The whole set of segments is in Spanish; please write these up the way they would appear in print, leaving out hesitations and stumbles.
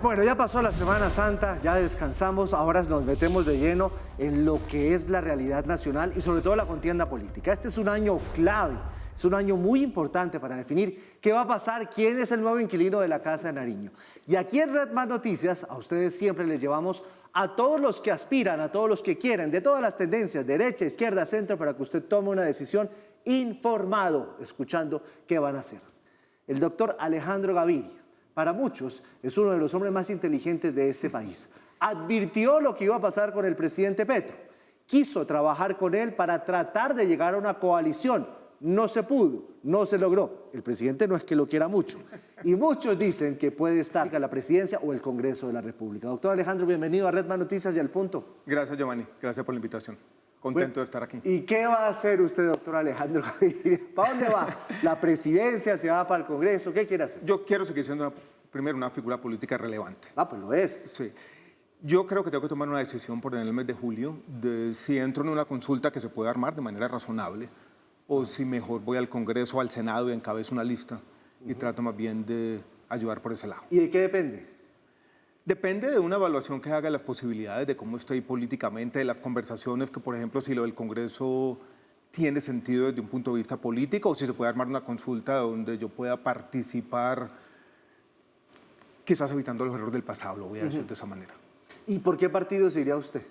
Bueno, ya pasó la Semana Santa, ya descansamos, ahora nos metemos de lleno en lo que es la realidad nacional y sobre todo la contienda política. Este es un año clave, es un año muy importante para definir qué va a pasar, quién es el nuevo inquilino de la Casa de Nariño. Y aquí en Red Más Noticias, a ustedes siempre les llevamos a todos los que aspiran, a todos los que quieren, de todas las tendencias, derecha, izquierda, centro, para que usted tome una decisión informado, escuchando qué van a hacer. El doctor Alejandro Gaviria, para muchos, es uno de los hombres más inteligentes de este país. Advirtió lo que iba a pasar con el presidente Petro. Quiso trabajar con él para tratar de llegar a una coalición. No se pudo, no se logró. El presidente no es que lo quiera mucho. Y muchos dicen que puede estar en la presidencia o el Congreso de la República. Doctor Alejandro, bienvenido a Red Más Noticias y al punto. Gracias, Giovanni. Gracias por la invitación. Contento de estar aquí. ¿Y qué va a hacer usted, doctor Alejandro Gaviria? ¿Para dónde va? ¿La presidencia? ¿Se va para el Congreso? ¿Qué quiere hacer? Yo quiero seguir siendo primero una figura política relevante. Ah, pues lo es. Sí. Yo creo que tengo que tomar una decisión por en el mes de julio de si entro en una consulta que se pueda armar de manera razonable o si mejor voy al Congreso, al Senado y encabezo una lista y trato más bien de ayudar por ese lado. ¿Y de qué depende? Depende de una evaluación que haga de las posibilidades, de cómo estoy políticamente, de las conversaciones, que por ejemplo si lo del Congreso tiene sentido desde un punto de vista político o si se puede armar una consulta donde yo pueda participar, quizás evitando los errores del pasado, lo voy a decir de esa manera. ¿Y por qué partido se iría usted?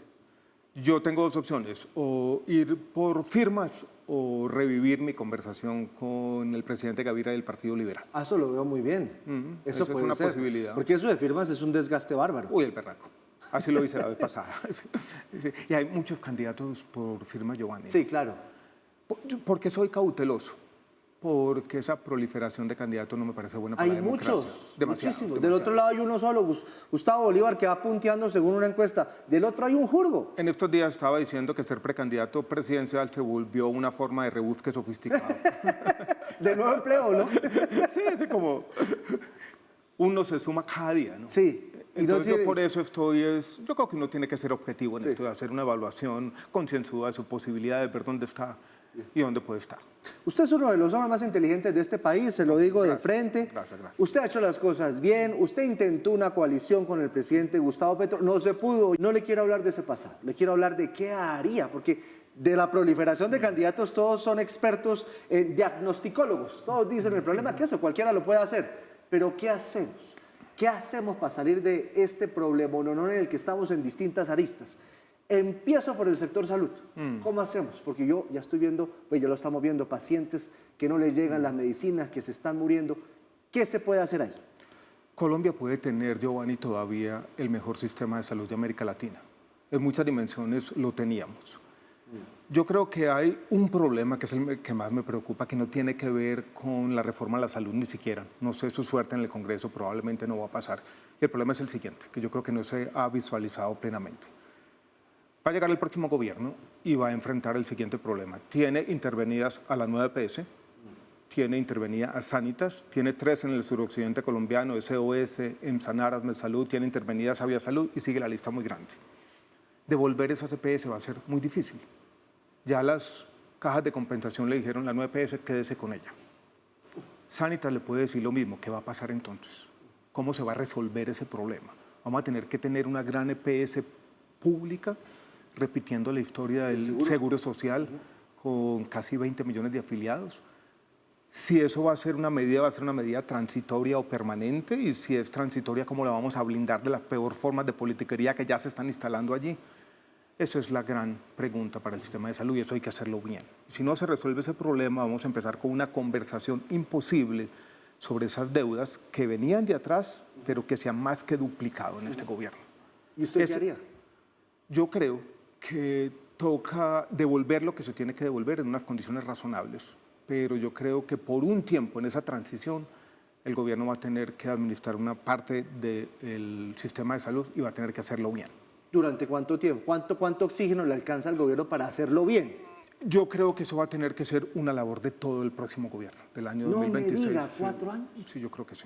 Yo tengo dos opciones, o ir por firmas o revivir mi conversación con el presidente Gaviria del Partido Liberal. Ah, eso lo veo muy bien. Eso puede es una ser. posibilidad. Porque eso de firmas es un desgaste bárbaro. Uy, el berraco. Así lo hice la vez pasada. Sí. Y hay muchos candidatos por firma, Giovanni. Sí, claro. Porque soy cauteloso. Porque esa proliferación de candidatos no me parece buena para la democracia. Hay muchos, Demasiado, muchísimos. demasiado. Del otro lado hay uno solo, Gustavo Bolívar, que va punteando según una encuesta. Del otro hay un jurgo. En estos días estaba diciendo que ser precandidato presidencial se volvió una forma de rebusque sofisticado. De nuevo empleo, ¿no? Sí, es como uno se suma cada día, ¿no? Sí. Y Entonces no tiene... yo por eso yo creo que uno tiene que ser objetivo en esto, de hacer una evaluación concienzuda de sus posibilidades, ver dónde está y dónde puede estar. Usted es uno de los hombres más inteligentes de este país, se lo digo de frente. Gracias. Usted ha hecho las cosas bien, usted intentó una coalición con el presidente Gustavo Petro, no se pudo. No le quiero hablar de ese pasado, le quiero hablar de qué haría, porque de la proliferación de candidatos todos son expertos, diagnosticólogos. Todos dicen el problema que eso cualquiera lo puede hacer, pero ¿qué hacemos? ¿Qué hacemos para salir de este problema en el que estamos en distintas aristas? Empiezo por el sector salud. ¿Cómo hacemos? Porque yo ya estoy viendo, pues ya lo estamos viendo, pacientes que no les llegan las medicinas, que se están muriendo. ¿Qué se puede hacer ahí? Colombia puede tener, Giovanni, todavía el mejor sistema de salud de América Latina. En muchas dimensiones lo teníamos. Yo creo que hay un problema que es el que más me preocupa, que no tiene que ver con la reforma a la salud ni siquiera. No sé su suerte en el Congreso, probablemente no va a pasar. Y el problema es el siguiente, que yo creo que no se ha visualizado plenamente. Va a llegar el próximo gobierno y va a enfrentar el siguiente problema. Tiene intervenidas a la nueva EPS, tiene intervenida a Sanitas, tiene 3 en el suroccidente colombiano, SOS, Emsanar, Salud, tiene intervenidas a Vía Salud y sigue la lista muy grande. Devolver esas EPS va a ser muy difícil. Ya las cajas de compensación le dijeron, la nueva EPS, quédese con ella. Sanitas le puede decir lo mismo, ¿qué va a pasar entonces? ¿Cómo se va a resolver ese problema? Vamos a tener que tener una gran EPS pública, repitiendo la historia del seguro social con casi 20 millones de afiliados. Si eso va a ser una medida transitoria o permanente, y si es transitoria, ¿cómo la vamos a blindar de las peores formas de politiquería que ya se están instalando allí? Esa es la gran pregunta para el sistema de salud y eso hay que hacerlo bien. Si no se resuelve ese problema, vamos a empezar con una conversación imposible sobre esas deudas que venían de atrás, pero que se han más que duplicado en este gobierno. ¿Y usted qué haría? Yo creo que toca devolver lo que se tiene que devolver en unas condiciones razonables, pero yo creo que por un tiempo en esa transición el gobierno va a tener que administrar una parte del sistema de salud y va a tener que hacerlo bien. ¿Durante cuánto tiempo? ¿Cuánto oxígeno le alcanza al gobierno para hacerlo bien? Yo creo que eso va a tener que ser una labor de todo el próximo gobierno, del año 2026. No me diga, ¿4 años? Sí, yo creo que sí.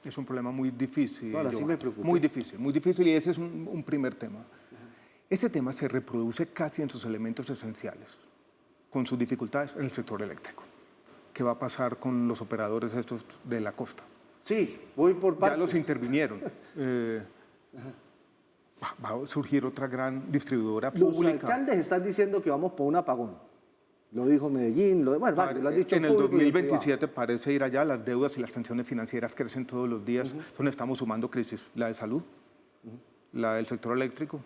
Es un problema muy difícil. Ahora sí me preocupa. Muy difícil y ese es un primer tema. Ese tema se reproduce casi en sus elementos esenciales, con sus dificultades en el sector eléctrico. ¿Qué va a pasar con los operadores estos de la costa? Sí, voy por partes. Ya los intervinieron. Va a surgir otra gran distribuidora Los pública. alcaldes están diciendo que vamos por un apagón. Lo dijo Medellín, bueno, varios, lo han dicho En el público y en privado. 2027 parece ir allá, las deudas y las tensiones financieras crecen todos los días, donde estamos sumando crisis, la de salud, la del sector eléctrico,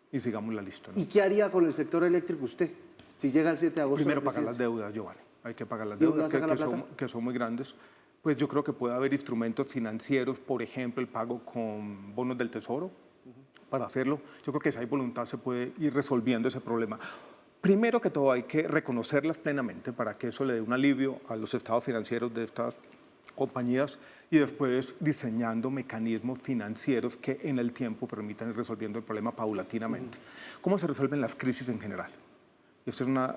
y sigamos la lista, ¿no? ¿Y qué haría con el sector eléctrico usted si llega el 7 de agosto? Primero la pagar las presidencia? deudas, Giovanni, hay que pagar las ¿Y dónde deudas va a sacar la plata? que son muy grandes. Pues yo creo que puede haber instrumentos financieros, por ejemplo, el pago con bonos del Tesoro, para hacerlo. Yo creo que si hay voluntad se puede ir resolviendo ese problema. Primero que todo hay que reconocerlas plenamente para que eso le dé un alivio a los estados financieros de estas compañías y después diseñando mecanismos financieros que en el tiempo permitan ir resolviendo el problema paulatinamente. ¿Cómo se resuelven las crisis en general? Esta es una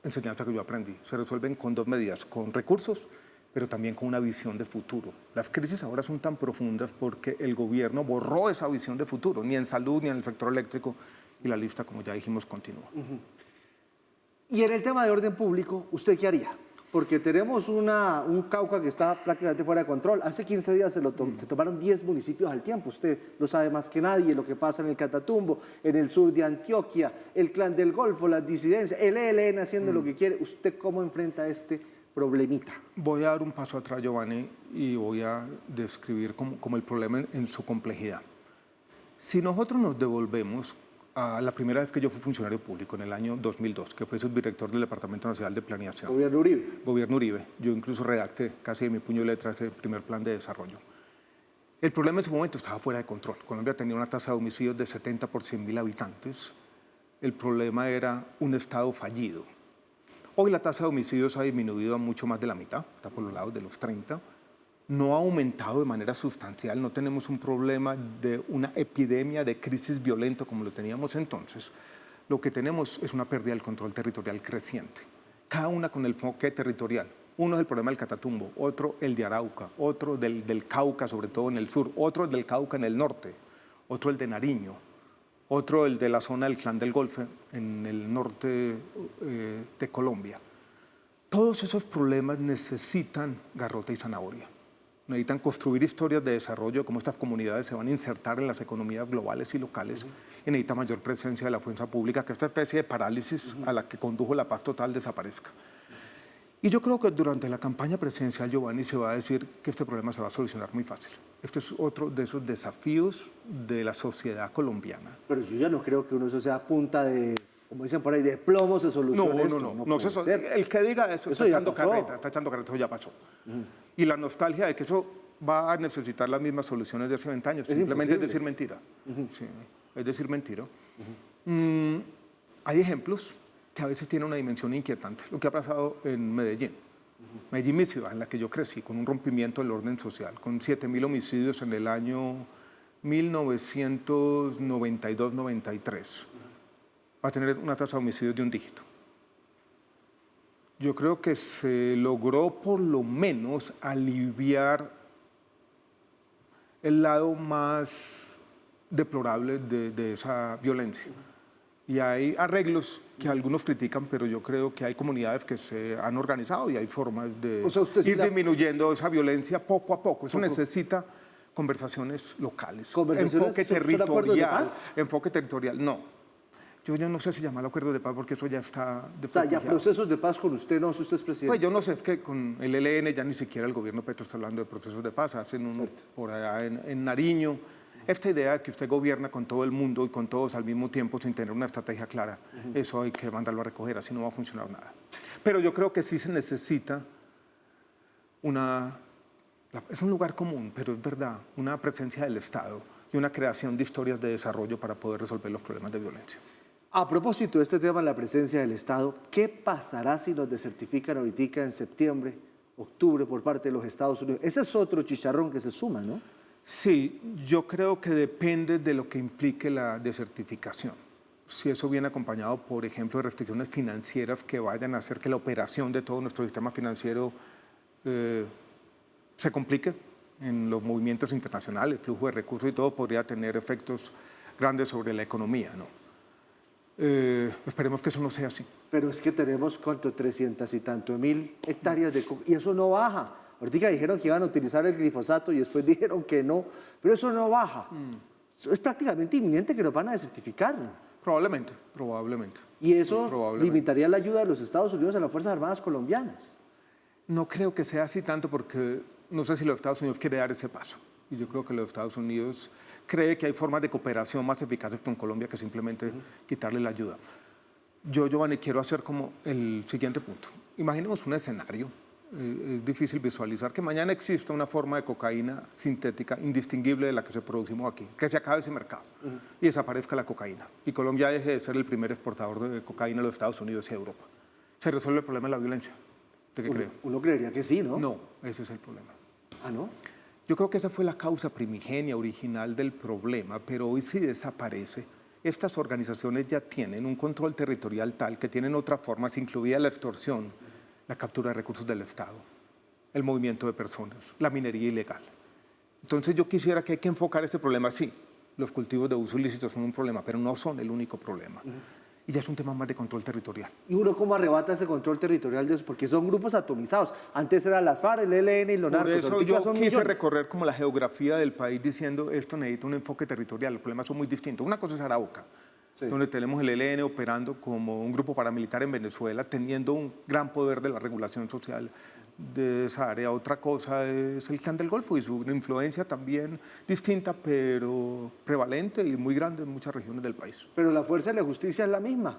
enseñanza que yo aprendí. Se resuelven con dos medidas, con recursos, pero también con una visión de futuro. Las crisis ahora son tan profundas porque el gobierno borró esa visión de futuro, ni en salud ni en el sector eléctrico, y la lista, como ya dijimos, continúa. Y en el tema de orden público, ¿usted qué haría? Porque tenemos un Cauca que está prácticamente fuera de control. Hace 15 días se tomaron 10 municipios al tiempo. Usted lo sabe más que nadie, lo que pasa en el Catatumbo, en el sur de Antioquia, el Clan del Golfo, las disidencias, el ELN haciendo lo que quiere. ¿Usted cómo enfrenta este problemita? Voy a dar un paso atrás, Giovanni, y voy a describir como el problema en su complejidad. Si nosotros nos devolvemos a la primera vez que yo fui funcionario público, en el año 2002, que fui subdirector del Departamento Nacional de Planeación. Gobierno Uribe. Gobierno Uribe. Yo incluso redacté casi de mi puño y letra ese primer plan de desarrollo. El problema en ese momento estaba fuera de control. Colombia tenía una tasa de homicidios de 70 por 100.000 habitantes. El problema era un Estado fallido. Hoy la tasa de homicidios ha disminuido a mucho más de la mitad, está por los lados de los 30. No ha aumentado de manera sustancial, no tenemos un problema de una epidemia de crisis violenta como lo teníamos entonces. Lo que tenemos es una pérdida del control territorial creciente, cada una con el enfoque territorial. Uno es el problema del Catatumbo, otro el de Arauca, otro del Cauca, sobre todo en el sur, otro el del Cauca en el norte, otro el de Nariño, otro el de la zona del Clan del Golfo en el norte de Colombia. Todos esos problemas necesitan garrote y zanahoria. Necesitan construir historias de desarrollo, cómo estas comunidades se van a insertar en las economías globales y locales, y necesita mayor presencia de la fuerza pública, que esta especie de parálisis a la que condujo la paz total desaparezca. Y yo creo que durante la campaña presidencial, Giovanni, se va a decir que este problema se va a solucionar muy fácil. Este es otro de esos desafíos de la sociedad colombiana. Pero yo ya no creo que uno sea a punta de, como dicen por ahí, de plomo se solucione esto. No puede ser. El que diga eso está echando carreta, eso ya pasó. Y la nostalgia de que eso va a necesitar las mismas soluciones de hace 20 años, simplemente es decir mentira. Sí, es decir mentira. Hay ejemplos que a veces tienen una dimensión inquietante. Lo que ha pasado en Medellín. Medellín, mi ciudad, en la que yo crecí, con un rompimiento del orden social, con 7.000 homicidios en el año 1992-93. Va a tener una tasa de homicidios de un dígito. Yo creo que se logró por lo menos aliviar el lado más deplorable de esa violencia. Y hay arreglos que algunos critican, pero yo creo que hay comunidades que se han organizado y hay formas de ir disminuyendo esa violencia poco a poco. Eso necesita conversaciones locales, enfoque territorial. Enfoque territorial, no. Yo no sé si llamarlo acuerdo de paz porque eso ya está... O sea, ya procesos de paz con usted, no, si usted es presidente. Pues yo no sé, es que con el ELN ya ni siquiera el gobierno Petro está hablando de procesos de paz, hacen uno por allá en Nariño. Esta idea de que usted gobierna con todo el mundo y con todos al mismo tiempo sin tener una estrategia clara, eso hay que mandarlo a recoger, así no va a funcionar nada. Pero yo creo que sí se necesita es un lugar común, pero es verdad, una presencia del Estado y una creación de historias de desarrollo para poder resolver los problemas de violencia. A propósito de este tema, la presencia del Estado, ¿qué pasará si nos desertifican ahorita en septiembre, octubre por parte de los Estados Unidos? Ese es otro chicharrón que se suma, ¿no? Sí, yo creo que depende de lo que implique la desertificación. Si eso viene acompañado, por ejemplo, de restricciones financieras que vayan a hacer que la operación de todo nuestro sistema financiero se complique en los movimientos internacionales, flujo de recursos y todo, podría tener efectos grandes sobre la economía, ¿no? Esperemos que eso no sea así. Pero es que tenemos, ¿cuánto? 300 y tanto mil hectáreas de coca, y eso no baja. Ahorita dijeron que iban a utilizar el glifosato y después dijeron que no, pero eso no baja. Es prácticamente inminente que nos van a desertificar. Probablemente, probablemente. Y eso limitaría la ayuda de los Estados Unidos a las Fuerzas Armadas colombianas. No creo que sea así tanto porque no sé si los Estados Unidos quiere dar ese paso. Y yo creo que los Estados Unidos cree que hay formas de cooperación más eficaces con Colombia que simplemente quitarle la ayuda. Yo, Giovanni, quiero hacer como el siguiente punto. Imaginemos un escenario. Es difícil visualizar que mañana exista una forma de cocaína sintética indistinguible de la que se producimos aquí, que se acabe ese mercado y desaparezca la cocaína. Y Colombia deje de ser el primer exportador de cocaína a los Estados Unidos y a Europa. ¿Se resuelve el problema de la violencia? ¿De qué creo? Uno creería que sí, ¿no? No, ese es el problema. ¿Ah, no? Yo creo que esa fue la causa primigenia, original del problema, pero hoy si desaparece, estas organizaciones ya tienen un control territorial tal que tienen otras formas, incluida la extorsión, la captura de recursos del Estado, el movimiento de personas, la minería ilegal. Entonces yo quisiera que hay que enfocar este problema. Sí, los cultivos de uso ilícito son un problema, pero no son el único problema. Y ya es un tema más de control territorial. ¿Y uno cómo arrebata ese control territorial de eso? Porque son grupos atomizados. Antes eran las FARC, el ELN y los narcos. Por eso ahorita yo son quise millones. recorrer como la geografía del país diciendo esto necesita un enfoque territorial. Los problemas son muy distintos. Una cosa es Arauca, donde tenemos el ELN operando como un grupo paramilitar en Venezuela, teniendo un gran poder de la regulación social de esa área. Otra cosa es el Clan del Golfo y su influencia también distinta, pero prevalente y muy grande en muchas regiones del país. Pero la fuerza de la justicia es la misma.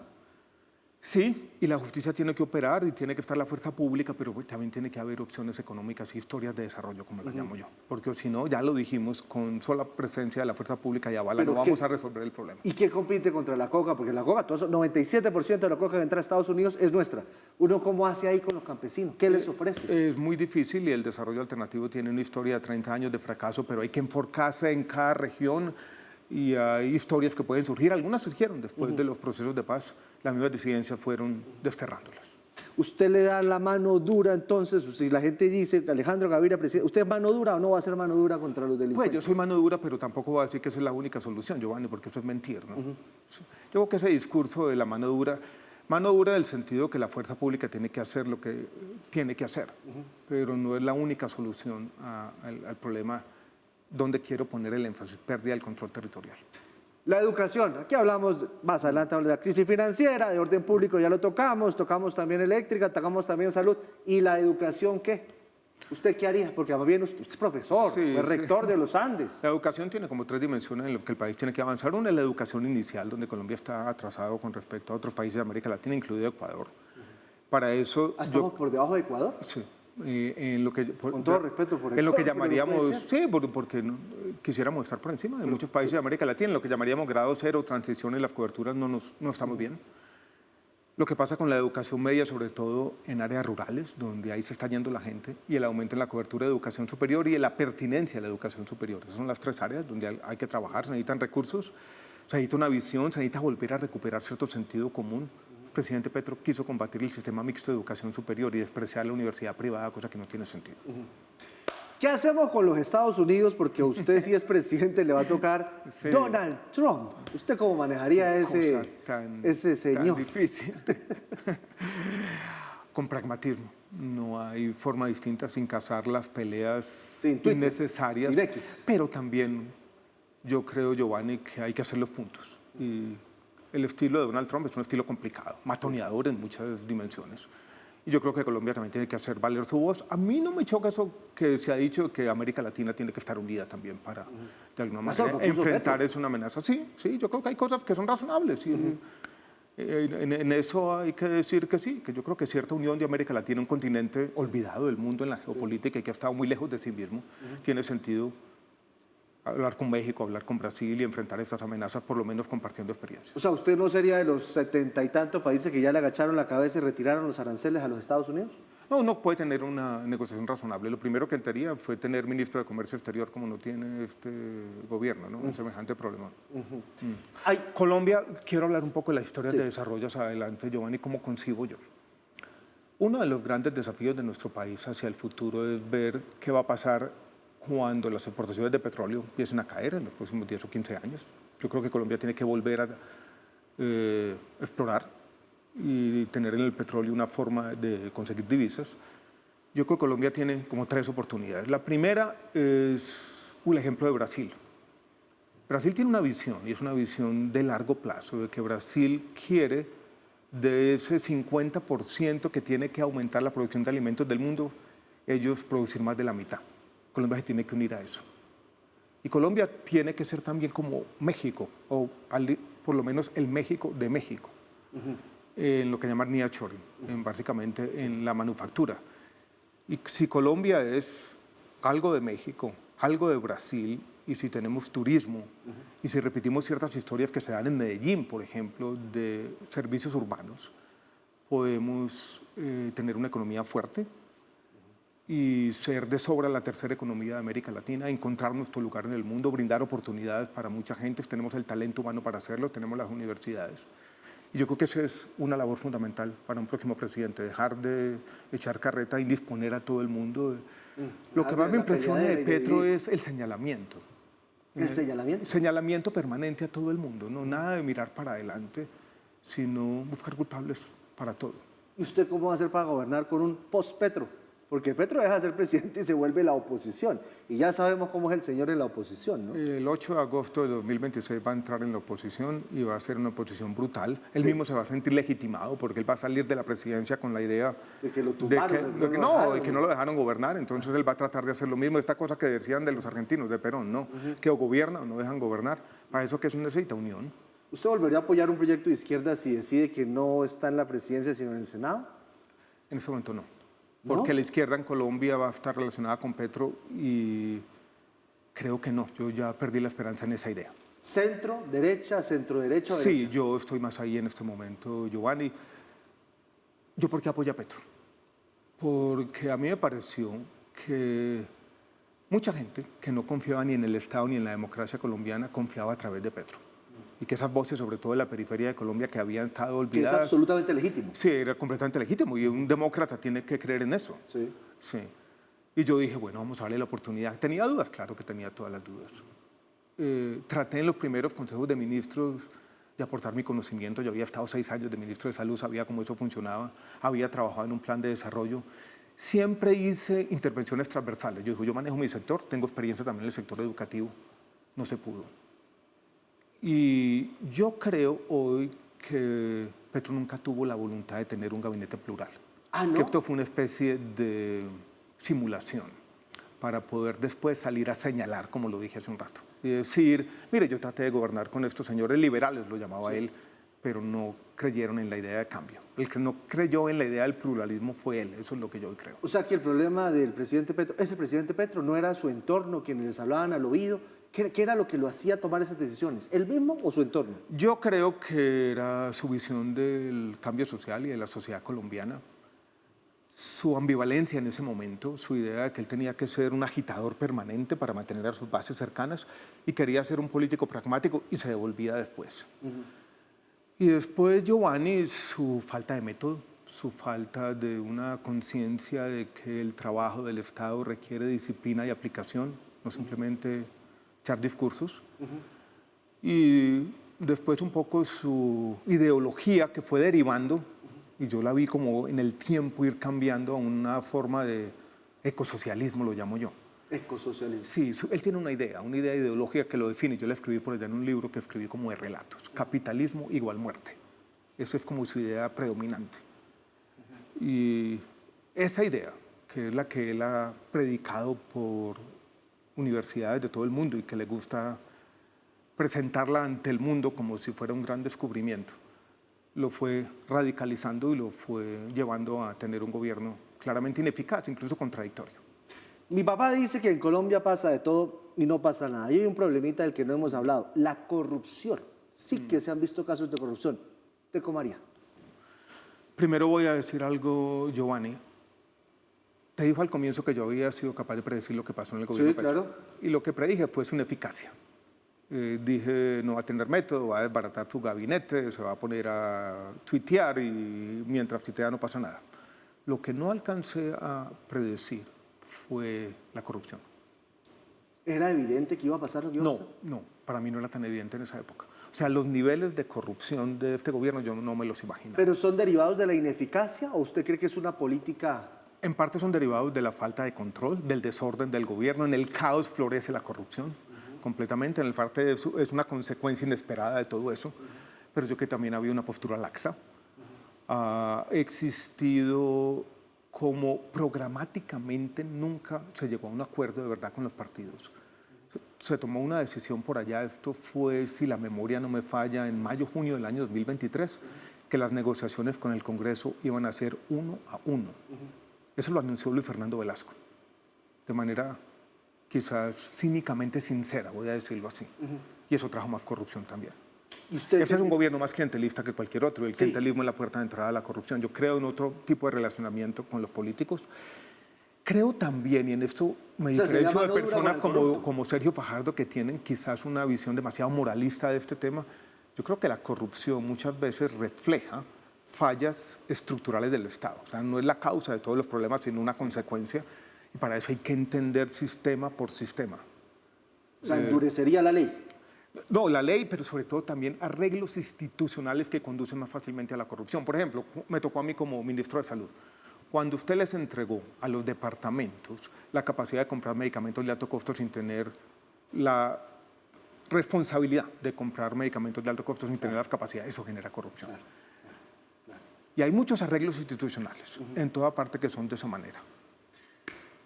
Sí, y la justicia tiene que operar y tiene que estar la fuerza pública, pero también tiene que haber opciones económicas y historias de desarrollo, como lo llamo yo. Porque si no, ya lo dijimos, con sola presencia de la fuerza pública y avala no vamos a resolver el problema. ¿Y qué compite contra la coca? Porque la coca, todo eso, 97% de la coca que entra a Estados Unidos es nuestra. ¿Uno cómo hace ahí con los campesinos? ¿Qué les ofrece? Es muy difícil y el desarrollo alternativo tiene una historia de 30 años de fracaso, pero hay que enfocarse en cada región. Y hay historias que pueden surgir, algunas surgieron después de los procesos de paz, las mismas disidencias fueron desterrándolas. ¿Usted le da la mano dura entonces? Si la gente dice, Alejandro Gaviria, presidente, ¿usted es mano dura o no va a ser mano dura contra los delincuentes? Pues yo soy mano dura, pero tampoco voy a decir que esa es la única solución, Giovanni, porque eso es mentir, ¿no? Yo creo que ese discurso de la mano dura del sentido que la fuerza pública tiene que hacer lo que tiene que hacer, pero no es la única solución al problema donde quiero poner el énfasis, pérdida del control territorial. La educación, aquí hablamos más adelante de la crisis financiera, de orden público ya lo tocamos también eléctrica, tocamos también salud. ¿Y la educación qué? ¿Usted qué haría? Porque más bien usted es profesor, fue rector de los Andes. La educación tiene como 3 dimensiones en las que el país tiene que avanzar. Una es la educación inicial, donde Colombia está atrasado con respecto a otros países de América Latina, incluido Ecuador. Para eso... ¿Estamos por debajo de Ecuador? Sí. En lo que, con todo respeto por en lo que llamaríamos, sí, porque quisiéramos estar por encima de muchos países de América Latina, en lo que llamaríamos grado cero, transición y las coberturas no estamos bien. Lo que pasa con la educación media, sobre todo en áreas rurales, donde ahí se está yendo la gente, y el aumento en la cobertura de educación superior y en la pertinencia de la educación superior. Esas son las 3 áreas donde hay que trabajar, se necesitan recursos, se necesita una visión, se necesita volver a recuperar cierto sentido común. El presidente Petro quiso combatir el sistema mixto de educación superior y despreciar la universidad privada, cosa que no tiene sentido. ¿Qué hacemos con los Estados Unidos? Porque usted si es presidente le va a tocar Donald Trump. ¿Usted cómo manejaría ese señor? Tan difícil. Con pragmatismo. No hay forma distinta sin cazar las peleas innecesarias. Sin X. Pero también yo creo, Giovanni, que hay que hacer los puntos. Y el estilo de Donald Trump es un estilo complicado, matoneador en muchas dimensiones. Y yo creo que Colombia también tiene que hacer valer su voz. A mí no me choca eso que se ha dicho, que América Latina tiene que estar unida también para, de alguna manera, enfrentar es una amenaza. Sí, yo creo que hay cosas que son razonables. ¿Sí? En eso hay que decir que sí, que yo creo que cierta unión de América Latina, un continente olvidado del mundo en la geopolítica y que ha estado muy lejos de sí mismo, tiene sentido. Hablar con México, hablar con Brasil y enfrentar estas amenazas, por lo menos compartiendo experiencias. O sea, ¿usted no sería de los 70 y tantos países que ya le agacharon la cabeza y retiraron los aranceles a los Estados Unidos? No, uno puede tener una negociación razonable. Lo primero que entraría fue tener ministro de Comercio Exterior como no tiene este gobierno, ¿no? Un semejante problema. Colombia, quiero hablar un poco de la historia de desarrollo hacia adelante, Giovanni, ¿cómo concibo yo? Uno de los grandes desafíos de nuestro país hacia el futuro es ver qué va a pasar cuando las exportaciones de petróleo empiecen a caer en los próximos 10 o 15 años. Yo creo que Colombia tiene que volver a explorar y tener en el petróleo una forma de conseguir divisas. Yo creo que Colombia tiene como 3 oportunidades. La primera es un ejemplo de Brasil. Brasil tiene una visión, y es una visión de largo plazo, de que Brasil quiere, de ese 50% que tiene que aumentar la producción de alimentos del mundo, ellos producir más de la mitad. Colombia se tiene que unir a eso. Y Colombia tiene que ser también como México, o por lo menos el México de México, en lo que llaman nearshoring, básicamente en la manufactura. Y si Colombia es algo de México, algo de Brasil, y si tenemos turismo, y si repetimos ciertas historias que se dan en Medellín, por ejemplo, de servicios urbanos, podemos tener una economía fuerte y ser de sobra la tercera economía de América Latina, encontrar nuestro lugar en el mundo, brindar oportunidades para mucha gente. Tenemos el talento humano para hacerlo, tenemos las universidades. Y yo creo que esa es una labor fundamental para un próximo presidente, dejar de echar carreta e indisponer a todo el mundo. Lo que más me impresiona de Petro es el señalamiento. ¿El señalamiento? Señalamiento permanente a todo el mundo, no nada de mirar para adelante, sino buscar culpables para todo. ¿Y usted cómo va a hacer para gobernar con un post-Petro? Porque Petro deja de ser presidente y se vuelve la oposición. Y ya sabemos cómo es el señor en la oposición, ¿no? El 8 de agosto de 2026 va a entrar en la oposición y va a ser una oposición brutal. Él mismo se va a sentir legitimado porque él va a salir de la presidencia con la idea de que lo tumbaron, de que no lo dejaron gobernar. Entonces él va a tratar de hacer lo mismo. Esta cosa que decían de los argentinos, de Perón, ¿no? Que o gobiernan o no dejan gobernar. Para eso que se necesita unión. ¿Usted volvería a apoyar un proyecto de izquierda si decide que no está en la presidencia sino en el Senado? En este momento no. ¿No? Porque la izquierda en Colombia va a estar relacionada con Petro y creo que no, yo ya perdí la esperanza en esa idea. ¿Centro, derecha, centro derecha? Sí, yo estoy más ahí en este momento, Giovanni. ¿Yo por qué apoyo a Petro? Porque a mí me pareció que mucha gente que no confiaba ni en el Estado ni en la democracia colombiana confiaba a través de Petro. Y que esas voces, sobre todo de la periferia de Colombia, que habían estado olvidadas... Que es absolutamente legítimo. Sí, era completamente legítimo y un demócrata tiene que creer en eso. Sí. Sí. Y yo dije, bueno, vamos a darle la oportunidad. ¿Tenía dudas? Claro que tenía todas las dudas. Traté en los primeros consejos de ministros de aportar mi conocimiento. Yo había estado 6 años de ministro de Salud, sabía cómo eso funcionaba, había trabajado en un plan de desarrollo. Siempre hice intervenciones transversales. Yo dije, yo manejo mi sector, tengo experiencia también en el sector educativo. No se pudo. Y yo creo hoy que Petro nunca tuvo la voluntad de tener un gabinete plural. Ah, ¿no? Que esto fue una especie de simulación para poder después salir a señalar, como lo dije hace un rato. Y decir, mire, yo traté de gobernar con estos señores liberales, lo llamaba él, pero no creyeron en la idea de cambio. El que no creyó en la idea del pluralismo fue él, eso es lo que yo hoy creo. O sea que el problema del presidente Petro, ese presidente Petro, no era su entorno quienes les hablaban al oído. ¿Qué era lo que lo hacía tomar esas decisiones? ¿Él mismo o su entorno? Yo creo que era su visión del cambio social y de la sociedad colombiana, su ambivalencia en ese momento, su idea de que él tenía que ser un agitador permanente para mantener a sus bases cercanas y quería ser un político pragmático y se devolvía después. Y después Giovanni, su falta de método, su falta de una conciencia de que el trabajo del Estado requiere disciplina y aplicación, no simplemente echar discursos. Y después un poco su ideología que fue derivando, y yo la vi como en el tiempo ir cambiando a una forma de ecosocialismo, lo llamo yo. Ecosocialismo. Sí, él tiene una idea ideológica que lo define. Yo la escribí por allá en un libro que escribí como de relatos. Capitalismo igual muerte. Eso es como su idea predominante. Y esa idea, que es la que él ha predicado por universidades de todo el mundo y que le gusta presentarla ante el mundo como si fuera un gran descubrimiento, lo fue radicalizando y lo fue llevando a tener un gobierno claramente ineficaz, incluso contradictorio. Mi papá dice que en Colombia pasa de todo y no pasa nada. Y hay un problemita del que no hemos hablado, la corrupción. Sí que se han visto casos de corrupción. ¿Usted cómo haría? Primero voy a decir algo, Giovanni. Te dijo al comienzo que yo había sido capaz de predecir lo que pasó en el gobierno. Sí, claro. Y lo que predije fue su ineficacia. Dije, no va a tener método, va a desbaratar tu gabinete, se va a poner a tuitear y mientras tuitea no pasa nada. Lo que no alcancé a predecir fue la corrupción. ¿Era evidente que iba a pasar lo que iba a pasar? No, para mí no era tan evidente en esa época. O sea, los niveles de corrupción de este gobierno yo no me los imagino. ¿Pero son derivados de la ineficacia o usted cree que es una política? En parte son derivados de la falta de control, del desorden del gobierno. En el caos florece la corrupción completamente. En el parte es una consecuencia inesperada de todo eso. Pero yo creo que también había una postura laxa. Ha existido como programáticamente nunca se llegó a un acuerdo de verdad con los partidos. Se tomó una decisión por allá, esto fue, si la memoria no me falla, en mayo, junio del año 2023, que las negociaciones con el Congreso iban a ser 1 a 1. Eso lo anunció Luis Fernando Velasco, de manera quizás cínicamente sincera, voy a decirlo así. Y eso trajo más corrupción también. ¿Y usted Ese es un gobierno más clientelista que cualquier otro. El Sí. clientelismo es la puerta de entrada a la corrupción. Yo creo en otro tipo de relacionamiento con los políticos. Creo también, y en esto me O sea, se diferencio llama de no dura personas con el corrupto. como Sergio Fajardo, que tienen quizás una visión demasiado moralista de este tema. Yo creo que la corrupción muchas veces refleja fallas estructurales del Estado. O sea, no es la causa de todos los problemas, sino una consecuencia. Y para eso hay que entender sistema por sistema. O sea, endurecería la ley. No, la ley, pero sobre todo también arreglos institucionales que conducen más fácilmente a la corrupción. Por ejemplo, me tocó a mí como ministro de Salud. Cuando usted les entregó a los departamentos la capacidad de comprar medicamentos de alto costo sin tener la responsabilidad de comprar medicamentos de alto costo sin tener las capacidades, eso genera corrupción. Y hay muchos arreglos institucionales en toda parte que son de esa manera.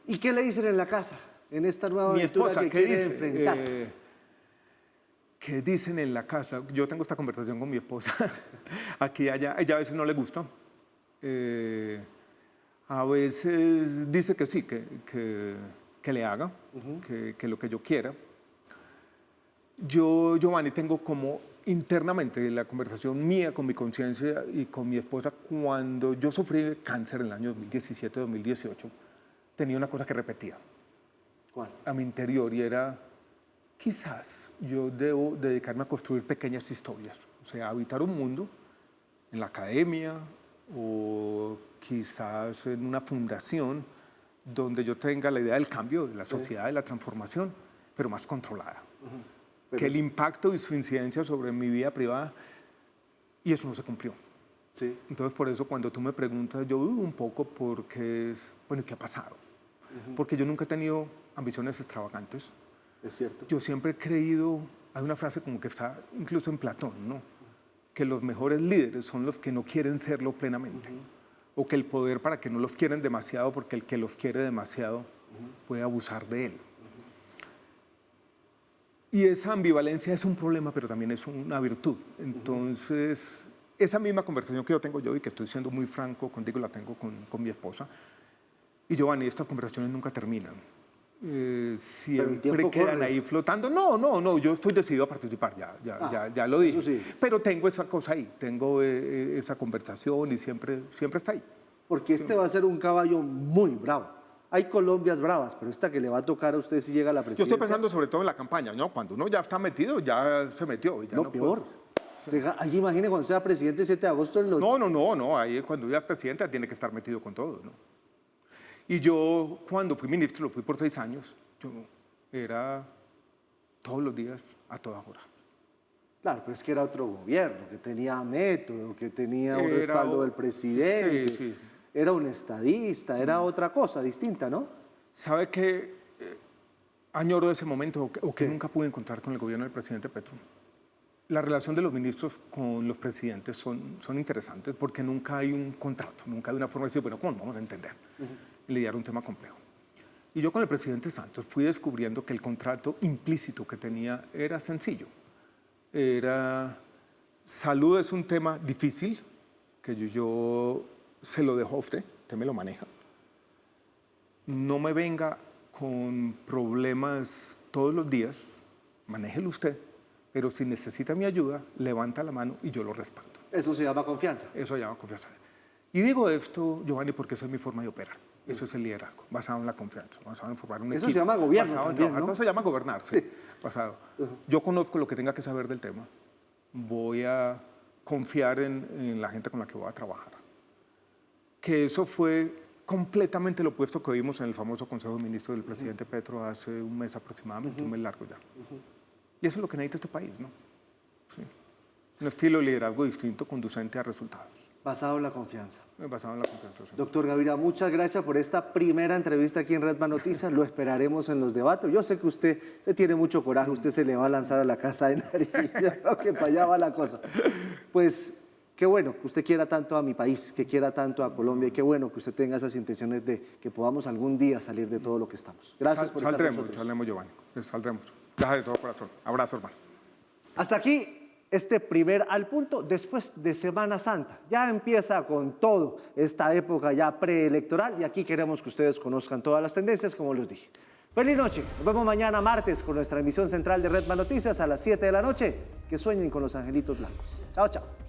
¿Y qué le dicen en la casa, en esta nueva Mi aventura esposa, que ¿qué quiere dice? enfrentar? ¿Qué dicen en la casa? Yo tengo esta conversación con mi esposa. Aquí, allá, ella a veces no le gusta. A veces dice que sí, que le haga, que lo que yo quiera. Yo, Giovanni, tengo como internamente la conversación mía con mi conciencia y con mi esposa. Cuando yo sufrí cáncer en el año 2017-2018, tenía una cosa que repetía ¿Cuál? a mi interior y era, quizás yo debo dedicarme a construir pequeñas historias, o sea, habitar un mundo en la academia o quizás en una fundación donde yo tenga la idea del cambio, de la sociedad, de la transformación, pero más controlada. Que el impacto y su incidencia sobre mi vida privada, y eso no se cumplió. Sí. Entonces, por eso cuando tú me preguntas, yo dudo un poco porque es, bueno, ¿qué ha pasado? Porque yo nunca he tenido ambiciones extravagantes. Es cierto. Yo siempre he creído, hay una frase como que está incluso en Platón, ¿no? Que los mejores líderes son los que no quieren serlo plenamente. O que el poder para que no los quieren demasiado, porque el que los quiere demasiado puede abusar de él. Y esa ambivalencia es un problema, pero también es una virtud. Entonces, esa misma conversación que yo tengo yo y que estoy siendo muy franco contigo, la tengo con mi esposa. Y Giovanni, estas conversaciones nunca terminan. Siempre quedan ahí flotando. No, yo estoy decidido a participar, ya lo dije. Sí. Pero tengo esa cosa ahí, tengo esa conversación y siempre está ahí. Porque este va a ser un caballo muy bravo. Hay Colombias bravas, pero esta que le va a tocar a usted si llega a la Yo presidencia. estoy pensando sobre todo en la campaña, ¿no? Cuando uno ya está metido, ya se metió. Ya No, peor. Allí imagine cuando sea presidente el 7 de agosto. No, ahí cuando ya es presidente tiene que estar metido con todo, ¿no? Y yo, cuando fui ministro, lo fui por 6 años, yo era todos los días, a toda hora. Claro, pero es que era otro gobierno, que tenía método, que tenía un Era respaldo del presidente. Sí. Era un estadista, era otra cosa distinta, ¿no? ¿Sabe qué añoro de ese momento o que nunca pude encontrar con el gobierno del presidente Petro? La relación de los ministros con los presidentes son interesantes porque nunca hay un contrato, nunca hay una forma de decir, bueno, ¿cómo vamos a entender? Y lidiar un tema complejo. Y yo con el presidente Santos fui descubriendo que el contrato implícito que tenía era sencillo. Era, salud es un tema difícil, que yo se lo dejo a usted me lo maneja. No me venga con problemas todos los días, manéjelo usted, pero si necesita mi ayuda, levanta la mano y yo lo respaldo. Eso se llama confianza. Eso se llama confianza. Y digo esto, Giovanni, porque esa es mi forma de operar. Eso es el liderazgo, basado en la confianza, basado en formar un equipo. Eso se llama gobierno también, ¿no? Eso se llama gobernar, sí. Basado. Yo conozco lo que tenga que saber del tema. Voy a confiar en la gente con la que voy a trabajar. Que eso fue completamente lo opuesto que vimos en el famoso Consejo de Ministros del presidente Petro hace un mes aproximadamente, un mes largo ya. Y eso es lo que necesita este país, ¿no? ¿sí? Un estilo de liderazgo distinto, conducente a resultados. Basado en la confianza. Basado en la confianza. Sí. Doctor Gaviria, muchas gracias por esta primera entrevista aquí en Redman Noticias. Lo esperaremos en los debates. Yo sé que usted tiene mucho coraje, usted se le va a lanzar a la casa de Nariño, creo que para allá va la cosa. Pues qué bueno que usted quiera tanto a mi país, que quiera tanto a Colombia, y qué bueno que usted tenga esas intenciones de que podamos algún día salir de todo lo que estamos. Gracias por estar con nosotros. Saldremos, Giovanni. Saldremos. Gracias de todo corazón. Abrazo, hermano. Hasta aquí este primer Al Punto después de Semana Santa. Ya empieza con todo esta época ya preelectoral y aquí queremos que ustedes conozcan todas las tendencias, como les dije. Feliz noche. Nos vemos mañana martes con nuestra emisión central de Redman Noticias a las 7 de la noche. Que sueñen con los angelitos blancos. Chao, chao.